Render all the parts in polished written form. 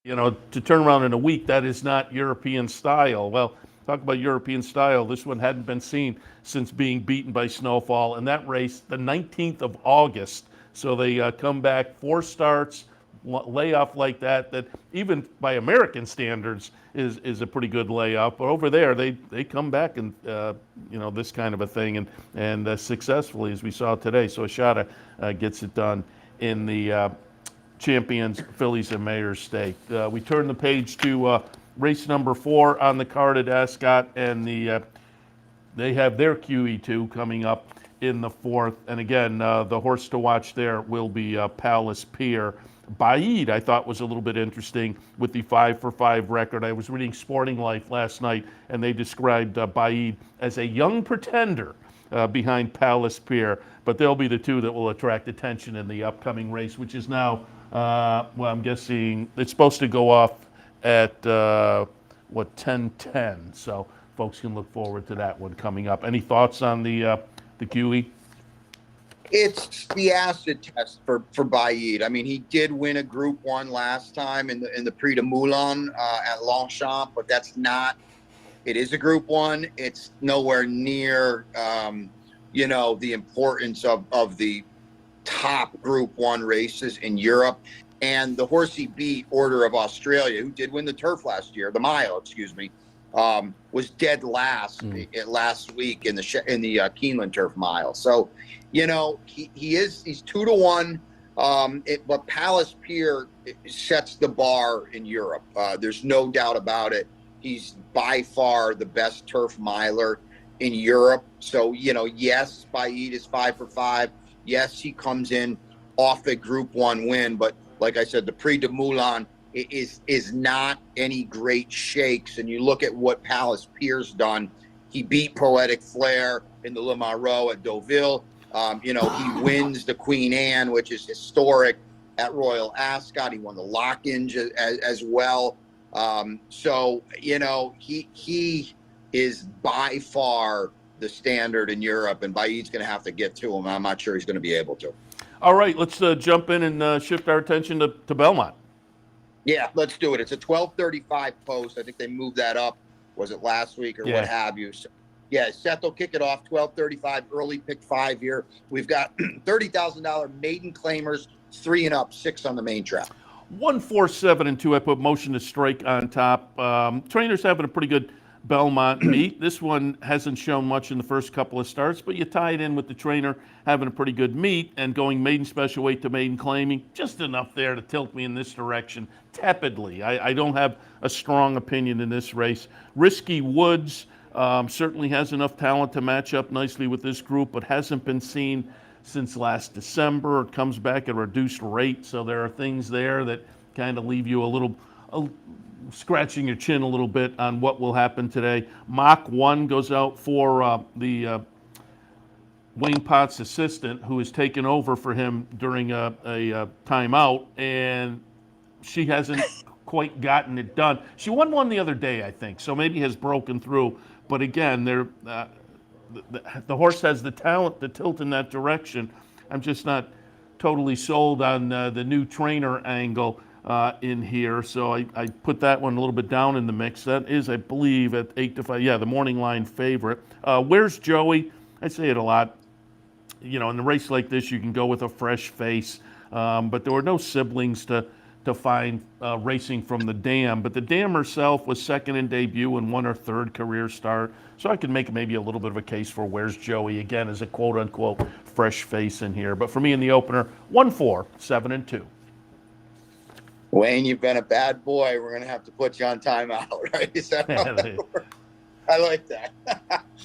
To turn around in a week, that is not European style. Well, talk about European style. This one hadn't been seen since being beaten by Snowfall. And that race, the 19th of August. So they come back 4 starts, layoff like that even by American standards is a pretty good layoff. But over there, they come back and, this kind of a thing and successfully, as we saw today. So Ashada gets it done in the champions, Phillies and Mayor's Stake. We turn the page to race number 4 on the card at Ascot, and they have their QE2 coming up in the 4th. And again, the horse to watch there will be Palace Pier. Baid, I thought, was a little bit interesting with the 5-for-5 record. I was reading Sporting Life last night, and they described Baid as a young pretender behind Palace Pier. But they'll be the two that will attract attention in the upcoming race, which is now, I'm guessing it's supposed to go off at, 10:10. So folks can look forward to that one coming up. Any thoughts on the QE? It's the acid test for Baid. I mean, he did win a Group 1 last time in the Prix de Moulin at Longchamp, but that's not. It is a Group 1. It's nowhere near, the importance of the top Group 1 races in Europe. And the horse he beat, Order of Australia, who did win the turf last year, the mile, excuse me, was dead last last week in the Keeneland turf mile. So, he's 2-1. But Palace Pier sets the bar in Europe. There's no doubt about it. He's by far the best turf miler in Europe. So, yes, Baid is 5-for-5. Yes, he comes in off a Group 1 win. But like I said, the Prix de Moulin is not any great shakes. And you look at what Palace Pier's done. He beat Poetic Flair in the Le Merrow at Deauville. He wins the Queen Anne, which is historic, at Royal Ascot. He won the Lock-In as well. He is by far the standard in Europe, and Baid's going to have to get to him. I'm not sure he's going to be able to. All right, let's jump in and shift our attention to Belmont. Yeah, let's do it. It's a 12:35 post. I think they moved that up. Was it last week or what have you? So, yeah, Seth will kick it off, 12:35, early pick 5 here. We've got $30,000 maiden claimers, 3 and up, 6 on the main track. 1, 4, 7, and 2. I put Motion to Strike on top. Trainers having a pretty good Belmont meet. This one hasn't shown much in the first couple of starts, but you tie it in with the trainer having a pretty good meet and going maiden special weight to maiden claiming, just enough there to tilt me in this direction tepidly. I don't have a strong opinion in this race. Risky Woods certainly has enough talent to match up nicely with this group, but hasn't been seen since last December. It comes back at a reduced rate, so there are things there that kind of leave you a little scratching your chin a little bit on what will happen today. Mach 1 goes out for the Wayne Potts assistant, who has taken over for him during a timeout, and she hasn't quite gotten it done. She won one the other day, I think, so maybe has broken through. But again, the horse has the talent to tilt in that direction. I'm just not totally sold on the new trainer angle in here, so I put that one a little bit down in the mix. That is, I believe, at 8-5. Yeah, the morning line favorite. Where's Joey? I say it a lot. In a race like this, you can go with a fresh face, but there were no siblings to find racing from the Dam. But the Dam herself was second in debut and won her 3rd career start. So I could make maybe a little bit of a case for Where's Joey, again, as a quote-unquote fresh face in here. But for me in the opener, 1, 4, 7, and 2. Wayne, you've been a bad boy. We're going to have to put you on timeout, right? Is that how that works? I like that.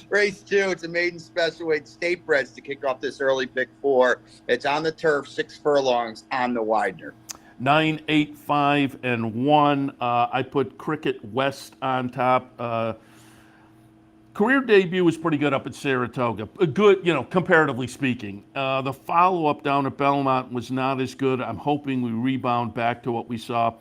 Race 2, it's a maiden special weight state breds to kick off this early pick 4. It's on the turf, 6 furlongs on the Widener. 9, 8, 5, and 1. I put Cricket West on top. Career debut was pretty good up at Saratoga. Good, comparatively speaking. The follow-up down at Belmont was not as good. I'm hoping we rebound back to what we saw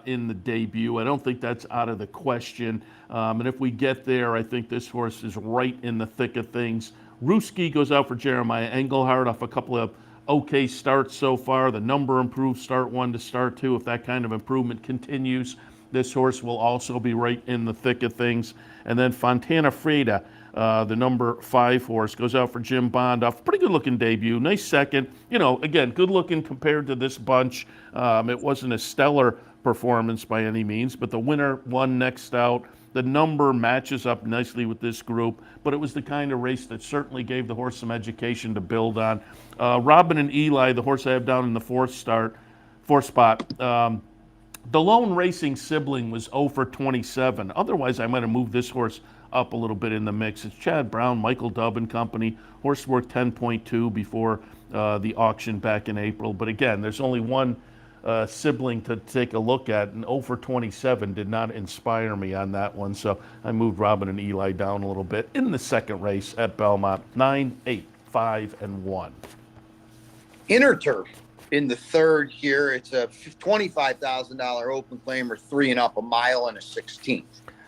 in the debut. I don't think that's out of the question. And if we get there, I think this horse is right in the thick of things. Ruski goes out for Jeremiah Engelhardt off a couple of okay start so far. The number improved start 1 to start 2. If that kind of improvement continues, this horse will also be right in the thick of things. And then Fontana Freda, the number 5 horse, goes out for Jim Bondoff. Pretty good looking debut. Nice second. Again, good looking compared to this bunch. It wasn't a stellar performance by any means, but the winner won next out. The number matches up nicely with this group, but it was the kind of race that certainly gave the horse some education to build on. Robin and Eli, the horse I have down in the fourth spot. The lone racing sibling was 0 for 27. Otherwise, I might have moved this horse up a little bit in the mix. It's Chad Brown, Michael Dubb and company. Horse worked 10.2 before the auction back in April. But again, there's only one sibling to take a look at, and 0 for 27 did not inspire me on that one. So I moved Robin and Eli down a little bit in the second race at Belmont. 9, 8, 5, and 1. Interturf in the third here. It's a $25,000 open claimer, 3 and up, a mile and a 16th.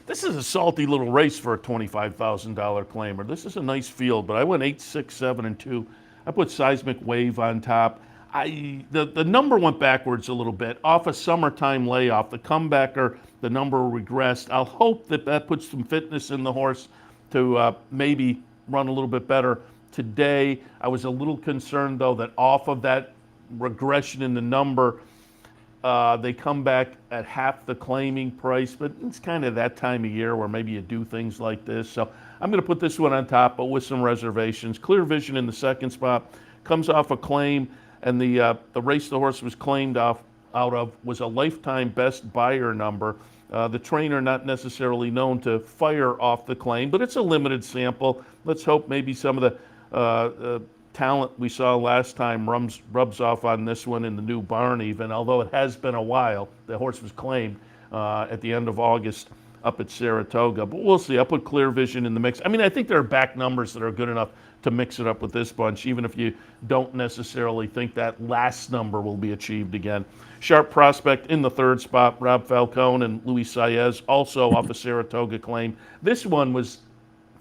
This is a salty little race for a $25,000 claimer. This is a nice field, but I went 8, 6, 7, and 2. I put Seismic Wave on top. The number went backwards a little bit off a summertime layoff. The comebacker, the number regressed. I'll hope that puts some fitness in the horse to maybe run a little bit better today. I was a little concerned, though, that off of that regression in the number, they come back at half the claiming price, but it's kind of that time of year where maybe you do things like this. So I'm going to put this one on top, but with some reservations. Clear Vision in the second spot, comes off a claim, and the race the horse was claimed out of was a lifetime best buyer number. The trainer not necessarily known to fire off the claim, but it's a limited sample. Let's hope maybe some of the talent we saw last time rubs off on this one in the new barn even, although it has been a while. The horse was claimed at the end of August up at Saratoga, but we'll see. I'll put Clear Vision in the mix. I mean, I think there are back numbers that are good enough to mix it up with this bunch, even if you don't necessarily think that last number will be achieved again. Sharp Prospect in the third spot, Rob Falcone and Luis Saez, also off a Saratoga claim. This one was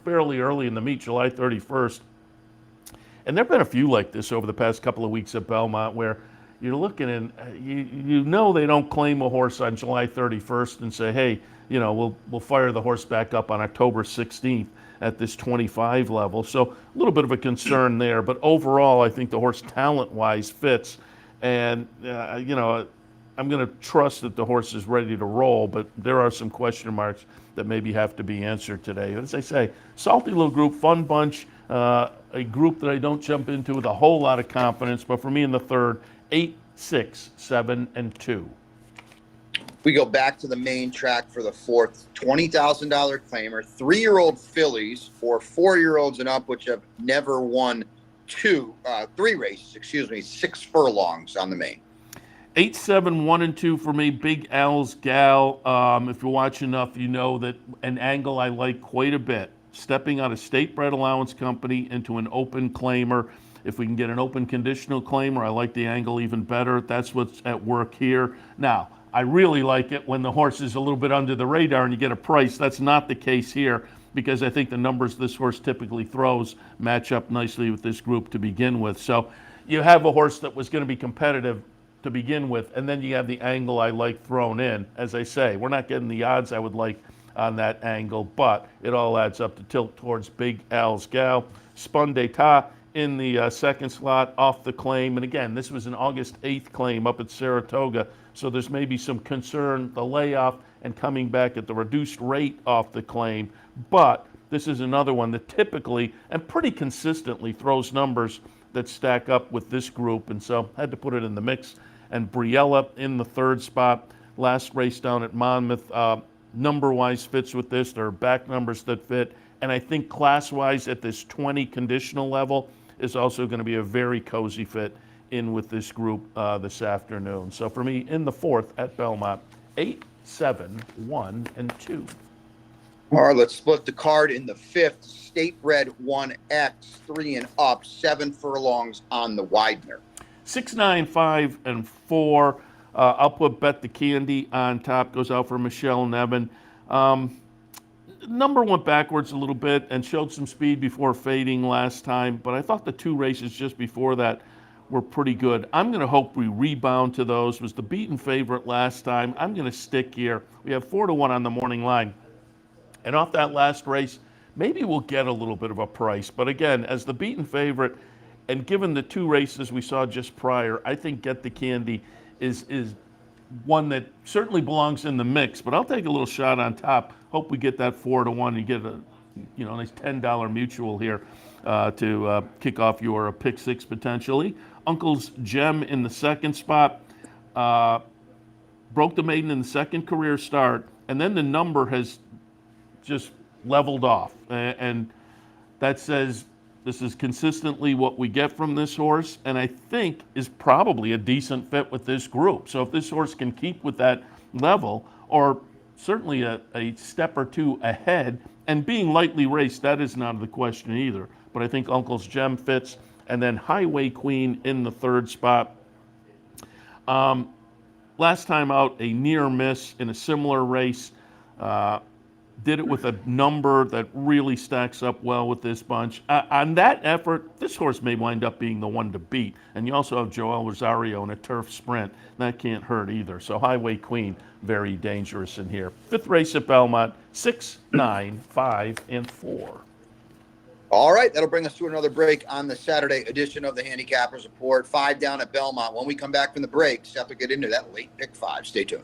fairly early in the meet, July 31st. And there have been a few like this over the past couple of weeks at Belmont where you're looking and you know they don't claim a horse on July 31st and say, hey, we'll fire the horse back up on October 16th at this 25 level. So a little bit of a concern there. But overall, I think the horse talent-wise fits. And, I'm going to trust that the horse is ready to roll, but there are some question marks that maybe have to be answered today. As I say, salty little group, fun bunch, a group that I don't jump into with a whole lot of confidence, but for me in the third, 8, 6, 7, and 2. We go back to the main track for the fourth, $20,000 claimer, 3-year-old fillies or 4-year-olds and up, which have never won 3 races, 6 furlongs on the main. 8, 7, 1, and 2 for me. Big Al's Gal. If you watch enough, you know that an angle I like quite a bit. Stepping out of State Bred Allowance Company into an open claimer. If we can get an open conditional claimer, I like the angle even better. That's what's at work here. Now, I really like it when the horse is a little bit under the radar and you get a price. That's not the case here because I think the numbers this horse typically throws match up nicely with this group to begin with. So you have a horse that was going to be competitive to begin with, and then you have the angle I like thrown in. As I say, we're not getting the odds I would like on that angle, but it all adds up to tilt towards Big Al's Gal. Spun d'Etat in the second slot off the claim. And again, this was an August 8th claim up at Saratoga, so there's maybe some concern, the layoff and coming back at the reduced rate off the claim. But this is another one that typically and pretty consistently throws numbers that stack up with this group, and so had to put it in the mix. And Briella in the third spot. Last race down at Monmouth, number-wise fits with this. There are back numbers that fit. And I think class-wise at this 20 conditional level is also going to be a very cozy fit in with this group this afternoon. So for me, in the fourth at Belmont, 8, 7, 1, and 2. All right, let's split the card in the fifth. State Bred 1X, 3 and up, 7 furlongs on the Widener. 6, 9, 5, and 4. I'll put Bet the Candy on top. Goes out for Michelle Nevin. Number went backwards a little bit and showed some speed before fading last time, but I thought the 2 races just before that were pretty good. I'm going to hope we rebound to those. Was the beaten favorite last time. I'm going to stick here. We have 4-1 on the morning line. And off that last race, maybe we'll get a little bit of a price. But again, as the beaten favorite, and given the 2 races we saw just prior, I think Get the Candy is one that certainly belongs in the mix. But I'll take a little shot on top. Hope we get that 4-1. You get a nice $10 mutual here to kick off your pick 6 potentially. Uncle's Gem in the second spot. Broke the maiden in the second career start, and then the number has just leveled off. And that says this is consistently what we get from this horse, and I think is probably a decent fit with this group. So if this horse can keep with that level, or certainly a step or 2 ahead, and being lightly raced, that is not the question either. But I think Uncle's Gem fits, and then Highway Queen in the third spot. Last time out, a near miss in a similar race. Did it with a number that really stacks up well with this bunch. On that effort, this horse may wind up being the one to beat. And you also have Joel Rosario in a turf sprint. That can't hurt either. So Highway Queen, very dangerous in here. 5th race at Belmont, 6, 9, 5, and 4. All right, that'll bring us to another break on the Saturday edition of the Handicappers Report. 5 down at Belmont. When we come back from the break, Seth will get into that late pick 5. Stay tuned.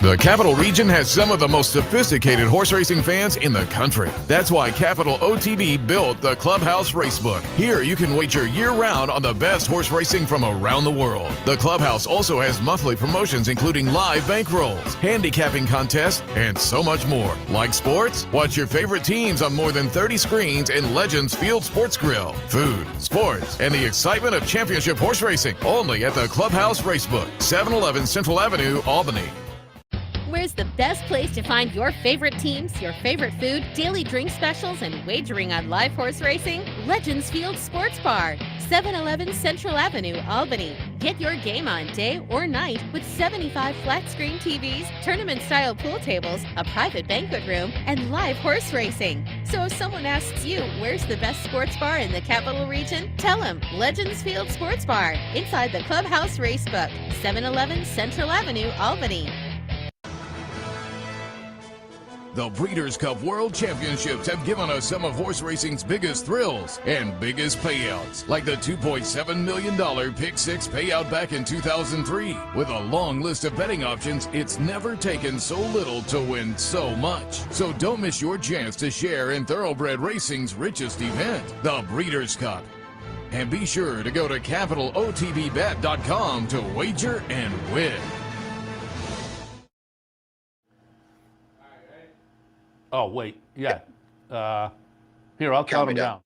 The Capital Region has some of the most sophisticated horse racing fans in the country. That's why Capital OTB built the Clubhouse Racebook. Here you can wager year-round on the best horse racing from around the world. The Clubhouse also has monthly promotions including live bankrolls, handicapping contests, and so much more. Like sports? Watch your favorite teams on more than 30 screens in Legends Field Sports Grill. Food, sports, and the excitement of championship horse racing. Only at the Clubhouse Racebook, 711 Central Avenue, Albany. Where's the best place to find your favorite teams, your favorite food, daily drink specials, and wagering on live horse racing? Legends Field Sports Bar, 711 Central Avenue, Albany. Get your game on day or night with 75 flat-screen TVs, tournament-style pool tables, a private banquet room, and live horse racing. So if someone asks you, where's the best sports bar in the Capital Region? Tell them Legends Field Sports Bar, inside the Clubhouse Racebook, 711 Central Avenue, Albany. The Breeders' Cup World Championships have given us some of horse racing's biggest thrills and biggest payouts, like the $2.7 million Pick 6 payout back in 2003. With a long list of betting options, it's never taken so little to win so much. So don't miss your chance to share in thoroughbred racing's richest event, the Breeders' Cup. And be sure to go to capitalotbbet.com to wager and win. Oh, wait. Yeah. Here, I'll count them down.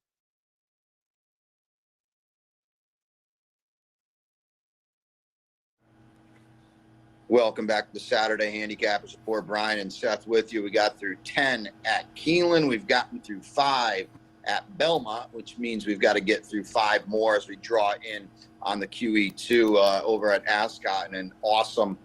Welcome back to the Saturday Handicappers Report. Brian and Seth with you. We got through 10 at Keeneland. We've gotten through 5 at Belmont, which means we've got to get through 5 more as we draw in on the QE2 over at Ascot, and an awesome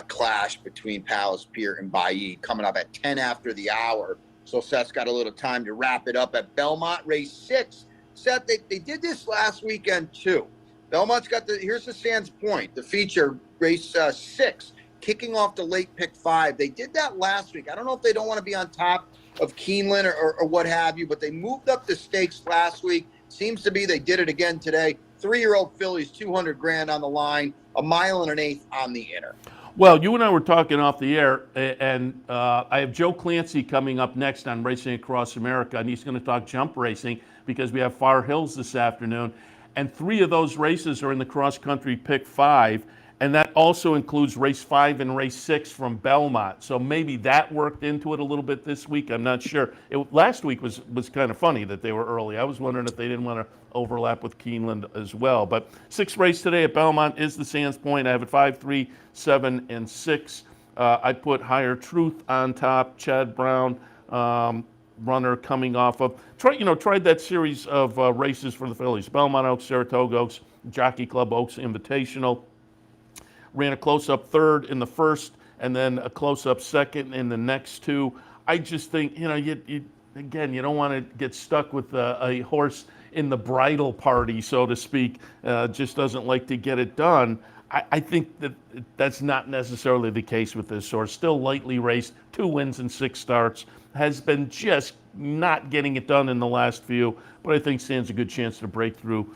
clash between Palace Pier and Bailly coming up at 10 after the hour. So Seth's got a little time to wrap it up at Belmont. Race 6. Seth, they did this last weekend too. Belmont's got here's the Sands Point, the feature, race 6, kicking off the late pick 5. They did that last week. I don't know if they don't want to be on top of Keeneland or what have you, but they moved up the stakes last week. Seems to be they did it again today. 3-year-old fillies, $200,000 on the line, 1 1/8 on the inner. Well, you and I were talking off the air, and I have Joe Clancy coming up next on Racing Across America, and he's going to talk jump racing because we have Far Hills this afternoon. And 3 of those races are in the cross-country pick 5, and that also includes race 5 and race 6 from Belmont. So maybe that worked into it a little bit this week. I'm not sure. Last week was kind of funny that they were early. I was wondering if they didn't want to overlap with Keeneland as well. But 6th race today at Belmont is the Sands Point. I have it 5, 3, 7, and 6. I put Higher Truth on top. Chad Brown, runner coming off of tried that series of races for the fillies: Belmont Oaks, Saratoga Oaks, Jockey Club Oaks Invitational. Ran a close-up 3rd in the first, and then a close-up 2nd in the next 2. I just think again, you don't want to get stuck with a horse in the bridal party, so to speak, just doesn't like to get it done. I think that's not necessarily the case with this horse. Still lightly raced, 2 wins and 6 starts, has been just not getting it done in the last few, but I think stands a good chance to break through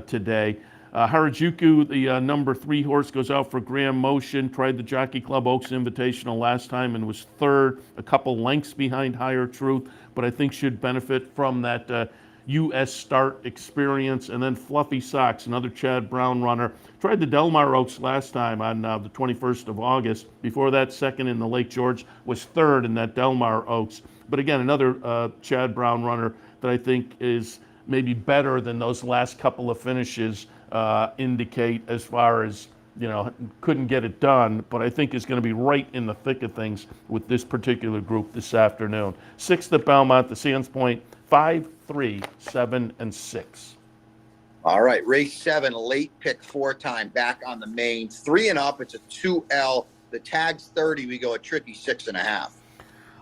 today. Harajuku, the number 3 horse, goes out for Graham Motion. Tried the Jockey Club Oaks Invitational last time and was 3rd, a couple lengths behind Higher Truth, but I think should benefit from that U.S. start experience. And then Fluffy Socks, another Chad Brown runner. Tried the Delmar Oaks last time on the 21st of August. Before that, 2nd in the Lake George, was 3rd in that Delmar Oaks. But again, another Chad Brown runner that I think is maybe better than those last couple of finishes indicate, as far as, couldn't get it done, but I think is going to be right in the thick of things with this particular group this afternoon. 6th at Belmont, the Sands Point, 5, 3, 7, and 6. All right, race 7, late pick 4 time, back on the main. 3 and up, it's a 2L. The tag's 30, we go a tricky 6.5.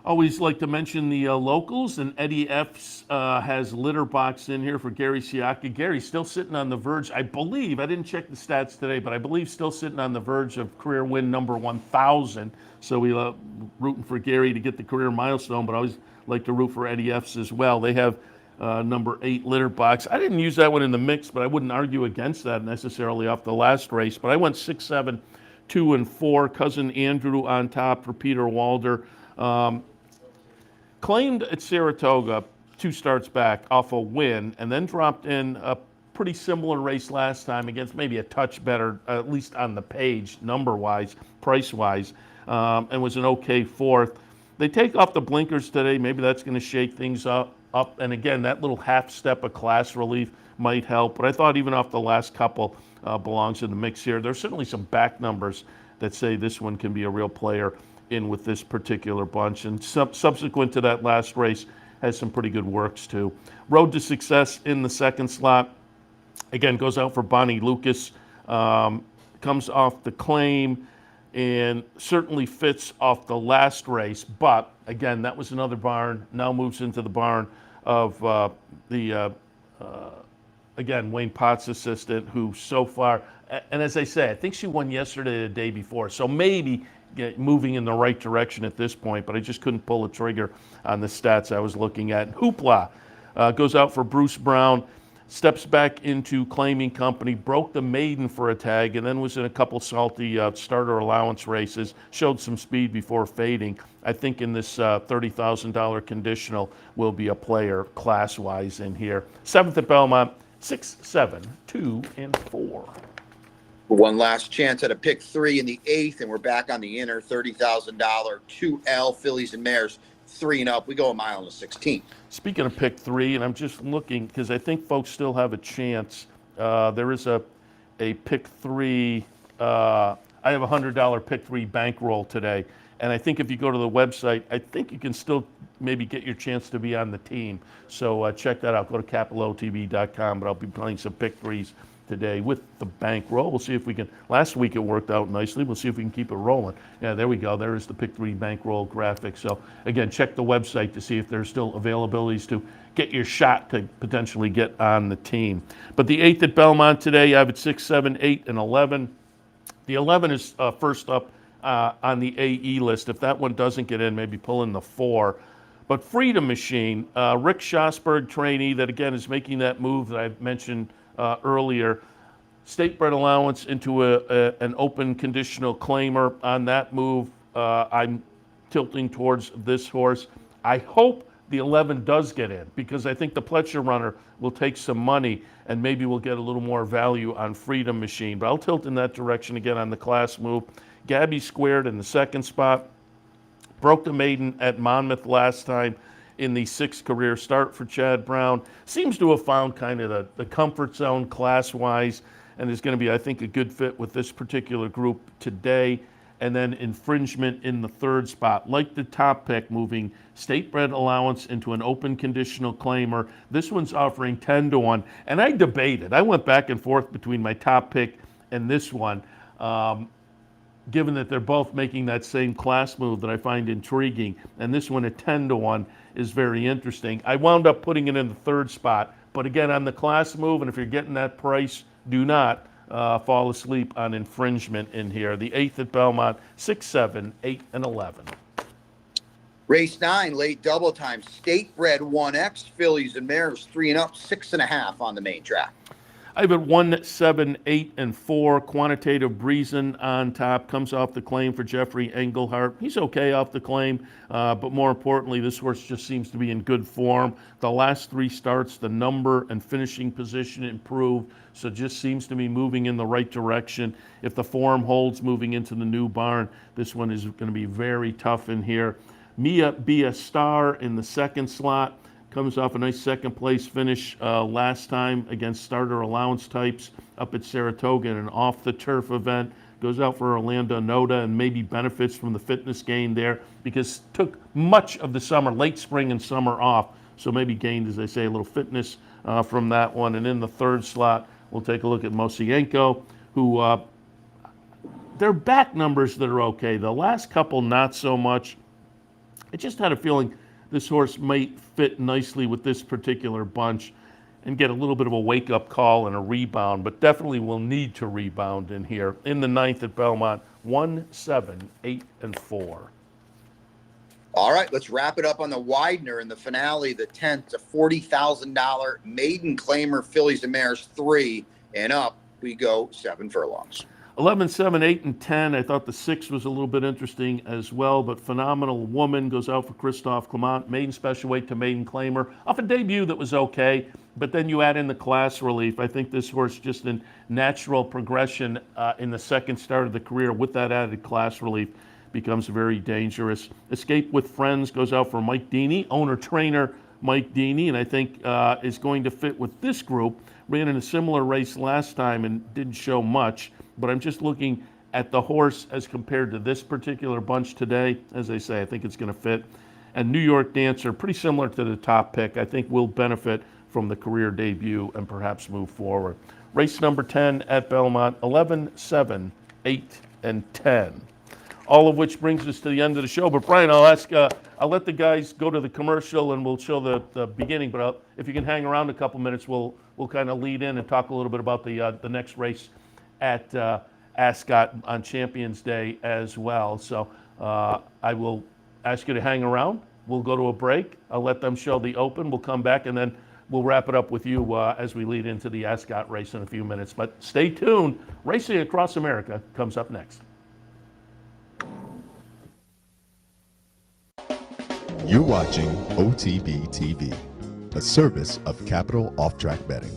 Always like to mention the locals, and Eddie F's has litter box in here for Gary Siaka. Gary's still sitting on the verge, I believe, I didn't check the stats today, but I believe still sitting on the verge of career win number 1,000. So we rooting for Gary to get the career milestone, but I always like to root for Eddie F's as well. They have number 8 litter box. I didn't use that one in the mix, but I wouldn't argue against that necessarily off the last race. But I went 6, 7, 2, and 4. Cousin Andrew on top for Peter Walder. Claimed at Saratoga 2 starts back off a win, and then dropped in a pretty similar race last time against maybe a touch better, at least on the page, number-wise, price-wise, and was an okay 4th. They take off the blinkers today. Maybe that's going to shake things up. And again, that little half step of class relief might help. But I thought even off the last couple belongs in the mix here. There's certainly some back numbers that say this one can be a real player in with this particular bunch. And subsequent to that last race, has some pretty good works too. Road to Success in the 2nd slot. Again, goes out for Bonnie Lucas. Comes off the claim and certainly fits off the last race. But again, that was another barn. Now moves into the barn of again, Wayne Potts' assistant, who so far, and as I say, I think she won yesterday or the day before. So maybe moving in the right direction at this point, but I just couldn't pull a trigger on the stats I was looking at. Hoopla goes out for Bruce Brown, steps back into claiming company, broke the maiden for a tag, and then was in a couple salty starter allowance races, showed some speed before fading. I think in this $30,000 conditional will be a player class-wise in here. 7th at Belmont, 6, 7, 2, and 4. One last chance at a pick 3 in the 8th, and we're back on the inner $30,000 2L Fillies and Mares, 3 and up. We go a mile and a 16. Speaking of pick 3, and I'm just looking because I think folks still have a chance. There is a pick 3. I have a $100 pick 3 bankroll today, and I think if you go to the website, I think you can still maybe get your chance to be on the team. So check that out. Go to capitalotv.com. But I'll be playing some pick 3s today with the bankroll. We'll see if we can. Last week it worked out nicely. We'll see if we can keep it rolling. Yeah, there we go. There is the pick 3 bankroll graphic. So again, check the website to see if there's still availabilities to get your shot to potentially get on the team. But the 8th at Belmont today, I have it 6, 7, 8, and 11. The 11 is first up on the AE list. If that one doesn't get in, maybe pull in the 4. But Freedom Machine, Rick Schosberg trainee that again is making that move that I mentioned earlier. State bred allowance into an open conditional claimer. On that move, I'm tilting towards this horse. I hope the 11 does get in because I think the Pletcher runner will take some money and maybe we'll get a little more value on Freedom Machine. But I'll tilt in that direction again on the class move. Gabby Squared in the 2nd spot. Broke the maiden at Monmouth last time in the 6th career start for Chad Brown. Seems to have found kind of the comfort zone class-wise, and is going to be, I think, a good fit with this particular group today. And then Infringement in the 3rd spot. Like the top pick, moving state bred allowance into an open conditional claimer. This one's offering 10 to 1. And I debated. I went back and forth between my top pick and this one. given that they're both making that same class move that I find intriguing. And this one at 10-1 is very interesting. I wound up putting it in the third spot, but again, on the class move, and if you're getting that price, do not fall asleep on infringement in here. The 8th at Belmont, 6, 7, 8, and 11. Race 9, late double time. State bred 1X, fillies and mares 3 and up, 6.5 on the main track. I have it 1, 7, 8, and 4. Quantitative Breezin on top. Comes off the claim for Jeffrey Engelhart. He's okay off the claim, but more importantly, this horse just seems to be in good form. The last 3 starts, the number and finishing position improved, so just seems to be moving in the right direction. If the form holds moving into the new barn, this one is going to be very tough in here. Mia Be a Star in the second slot. Comes off a nice second place finish last time against starter allowance types up at Saratoga in an off the turf event. Goes out for Orlando Noda and maybe benefits from the fitness gain there because took much of the summer, late spring and summer off. So maybe gained, as they say, a little fitness from that one. And in the third slot, we'll take a look at Mosienko, who their back numbers that are okay. The last couple, not so much. I just had a feeling this horse might fit nicely with this particular bunch and get a little bit of a wake-up call and a rebound, but definitely will need to rebound in here. In the 9th at Belmont, 1, 7, 8, and 4. All right, let's wrap it up on the Widener in the finale, the 10th, a $40,000 maiden claimer, fillies and mares 3 and up. We go 7 furlongs. 11, 7, 8, and 10. I thought the 6 was a little bit interesting as well, but Phenomenal Woman goes out for Christophe Clement. Maiden special weight to maiden claimer. Off a debut that was okay, but then you add in the class relief. I think this horse just in natural progression in the second start of the career with that added class relief becomes very dangerous. Escape with Friends goes out for Mike Deeney, owner-trainer Mike Deeney, and I think is going to fit with this group. Ran in a similar race last time and didn't show much. But I'm just looking at the horse as compared to this particular bunch today. As I say, I think it's going to fit. And New York Dancer, pretty similar to the top pick, I think will benefit from the career debut and perhaps move forward. Race number 10 at Belmont, 11, 7, 8, and 10. All of which brings us to the end of the show. But Brian, I'll let the guys go to the commercial and we'll show the beginning. But if you can hang around a couple minutes, we'll kind of lead in and talk a little bit about the next race at Ascot on Champions Day as well. So I will ask you to hang around. We'll go to a break. I'll let them show the open. We'll come back and then we'll wrap it up with you as we lead into the Ascot race in a few minutes. But stay tuned. Racing Across America comes up next. You're watching OTB TV, a service of Capital Off Track Betting.